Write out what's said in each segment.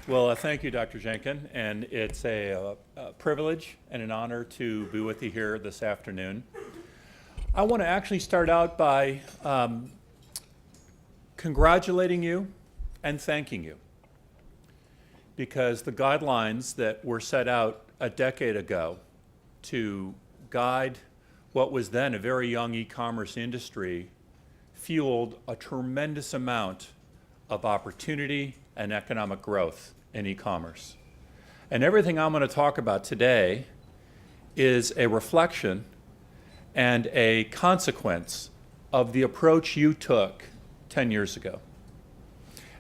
Well, thank you, Dr. Jenkin, and it's a privilege and an honor to be with you here this afternoon. I want to actually start out by congratulating you and thanking you, because the guidelines that were set out a decade ago to guide what was then a very young e-commerce industry fueled a tremendous amount of opportunity and economic growth in e-commerce. And everything I'm going to talk about today is a reflection and a consequence of the approach you took 10 years ago.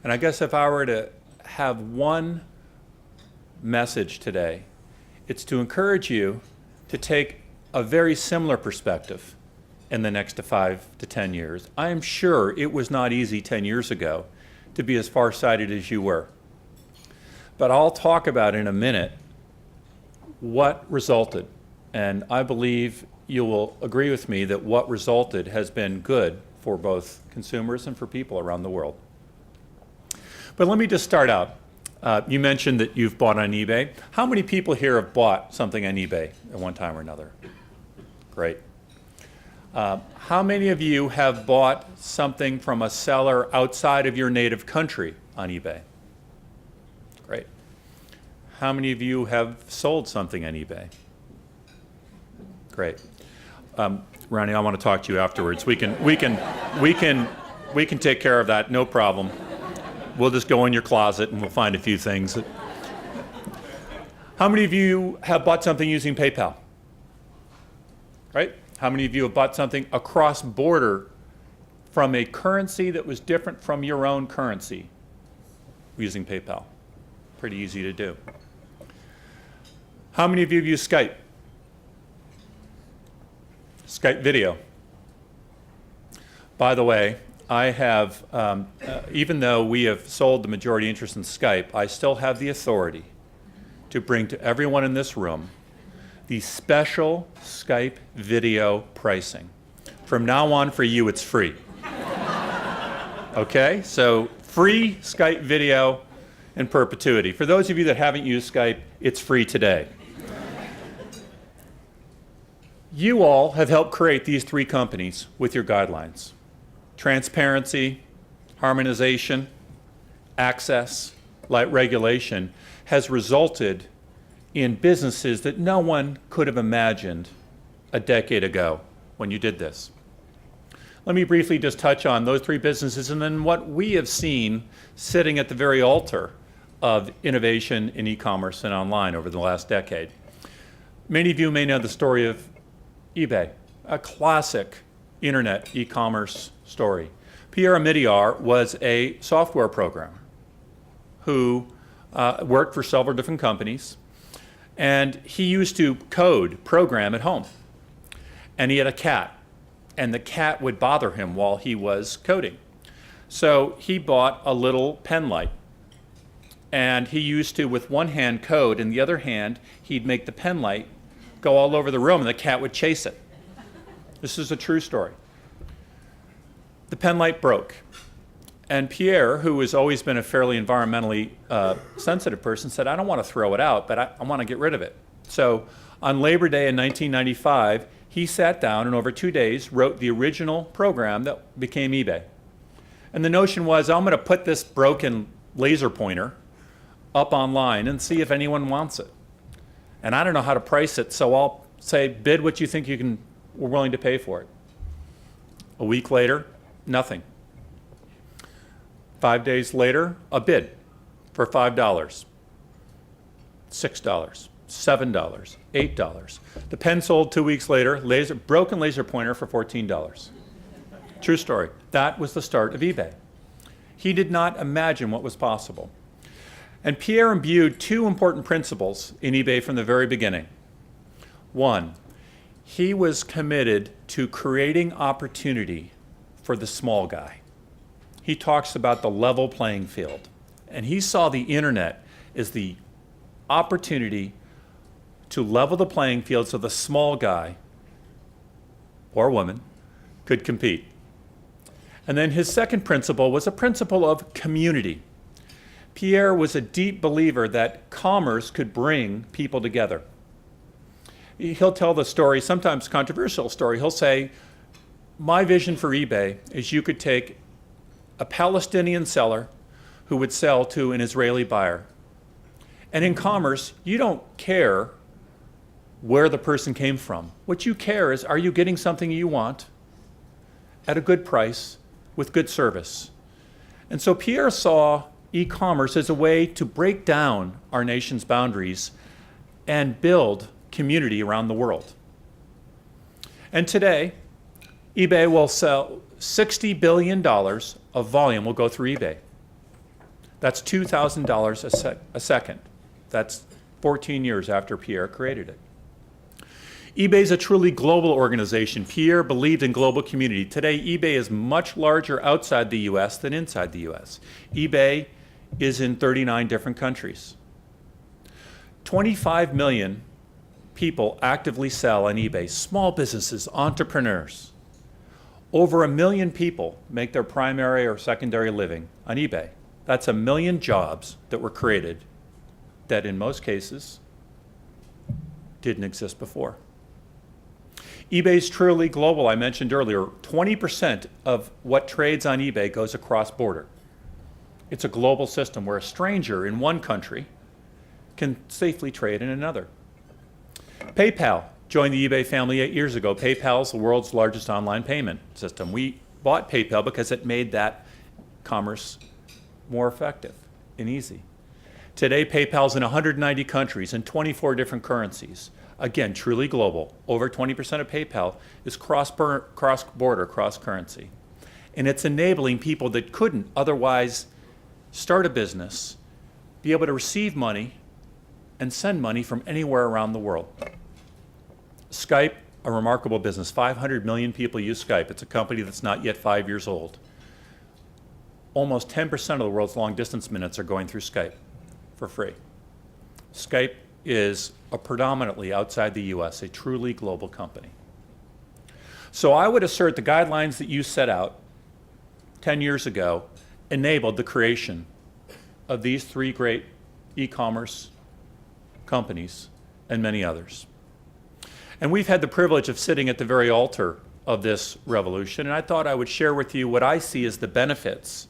And I guess if I were to have one message today, it's to encourage you to take a very similar perspective in the next 5 to 10 years. I am sure it was not easy 10 years ago to be as farsighted as you were. But I'll talk about in a minute what resulted. And I believe you will agree with me that what resulted has been good for both consumers and for people around the world. But let me just start out. You mentioned that you've bought on eBay. How many people here have bought something on eBay at one time or another? Great. How many of you have bought something from a seller outside of your native country on eBay? Great. How many of you have sold something on eBay? Great. Ronnie, I want to talk to you afterwards. We can take care of that, no problem. We'll just go in your closet and we'll find a few things. How many of you have bought something using PayPal? Right? How many of you have bought something across border from a currency that was different from your own currency using PayPal? Pretty easy to do. How many of you have used Skype? Skype video. By the way, I have, even though we have sold the majority interest in Skype, I still have the authority to bring to everyone in this room the special Skype video pricing. From now on, for you, it's free. Okay? So free Skype video in perpetuity. For those of you that haven't used Skype, it's free today. You all have helped create these three companies with your guidelines. Transparency, harmonization, access, light regulation has resulted in businesses that no one could have imagined a decade ago when you did this. Let me briefly just touch on those three businesses and then what we have seen sitting at the very altar of innovation in e-commerce and online over the last decade. Many of you may know the story of eBay, a classic internet e-commerce story. Pierre Omidyar was a software programmer who worked for several different companies, and he used to program at home. And he had a cat, and the cat would bother him while he was coding. So he bought a little pen light, and he used to, with one hand, code, and the other hand, he'd make the pen light go all over the room, and the cat would chase it. This is a true story. The pen light broke, and Pierre, who has always been a fairly environmentally sensitive person, said, I don't want to throw it out, but I want to get rid of it. So on Labor Day in 1995, he sat down and over 2 days wrote the original program that became eBay. And the notion was, I'm going to put this broken laser pointer up online and see if anyone wants it. And I don't know how to price it, so I'll say, bid what you think we're willing to pay for it. A week later, nothing. 5 days later, a bid for $5, $6, $7, $8. The pen sold 2 weeks later, broken laser pointer for $14. True story. That was the start of eBay. He did not imagine what was possible. And Pierre imbued two important principles in eBay from the very beginning. One, he was committed to creating opportunity for the small guy. He talks about the level playing field. And he saw the internet as the opportunity to level the playing field so the small guy or woman could compete. And then his second principle was a principle of community. Pierre was a deep believer that commerce could bring people together. He'll tell the story, sometimes controversial story. He'll say, my vision for eBay is you could take a Palestinian seller who would sell to an Israeli buyer. And in commerce, you don't care where the person came from. What you care is, are you getting something you want at a good price with good service? And so Pierre saw e-commerce as a way to break down our nation's boundaries and build community around the world. And today, eBay will sell $60 billion of volume will go through eBay. That's $2,000 a second. That's 14 years after Pierre created it. eBay is a truly global organization. Pierre believed in global community. Today, eBay is much larger outside the US than inside the US. eBay is in 39 different countries. 25 million people actively sell on eBay, small businesses, entrepreneurs. Over 1 million people make their primary or secondary living on eBay. That's 1 million jobs that were created that in most cases didn't exist before. eBay is truly global. I mentioned earlier, 20% of what trades on eBay goes across border. It's a global system where a stranger in one country can safely trade in another. PayPal joined the eBay family 8 years ago. PayPal is the world's largest online payment system. We bought PayPal because it made that commerce more effective and easy. Today, PayPal's in 190 countries and 24 different currencies. Again, truly global. Over 20% of PayPal is cross-border, cross-currency. And it's enabling people that couldn't otherwise start a business, be able to receive money and send money from anywhere around the world. Skype, a remarkable business. 500 million people use Skype. It's a company that's not yet 5 years old. Almost 10% of the world's long-distance minutes are going through Skype for free. Skype is a predominantly outside the US, a truly global company. So I would assert the guidelines that you set out 10 years ago enabled the creation of these three great e-commerce companies and many others. And we've had the privilege of sitting at the very altar of this revolution, and I thought I would share with you what I see as the benefits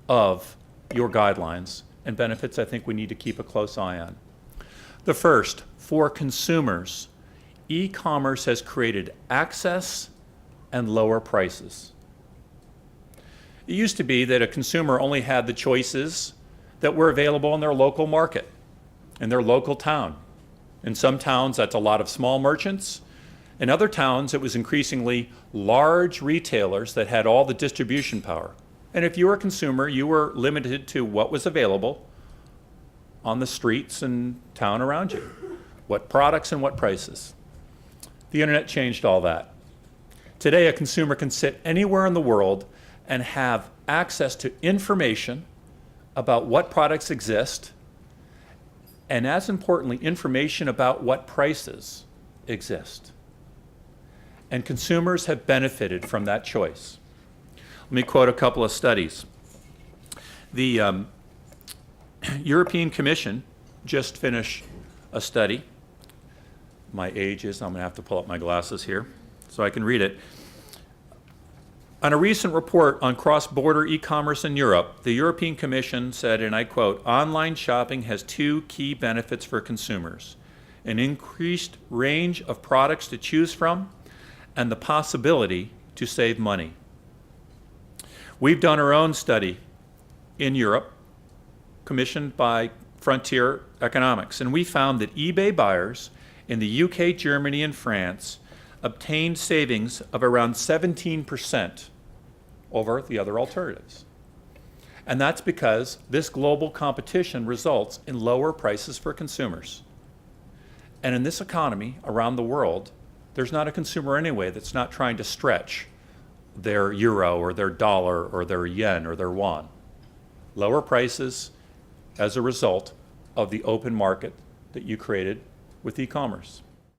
of your guidelines, and benefits I think we need to keep a close eye on. The first, for consumers, e-commerce has created access and lower prices. It used to be that a consumer only had the choices that were available in their local market, in their local town. In some towns, that's a lot of small merchants. In other towns, it was increasingly large retailers that had all the distribution power. And if you were a consumer, you were limited to what was available on the streets and town around you, what products and what prices. The internet changed all that. Today, a consumer can sit anywhere in the world and have access to information about what products exist, and as importantly, information about what prices exist. And consumers have benefited from that choice. Let me quote a couple of studies. The European Commission just finished a study. My age is, I'm going to have to pull up my glasses here so I can read it. On a recent report on cross-border e-commerce in Europe, the European Commission said, and I quote, "Online shopping has two key benefits for consumers: an increased range of products to choose from and the possibility to save money." We've done our own study in Europe, commissioned by Frontier Economics, and we found that eBay buyers in the UK, Germany, and France obtained savings of around 17% over the other alternatives. And that's because this global competition results in lower prices for consumers. And in this economy around the world, there's not a consumer anyway that's not trying to stretch their euro or their dollar or their yen or their won. Lower prices as a result of the open market that you created with e-commerce.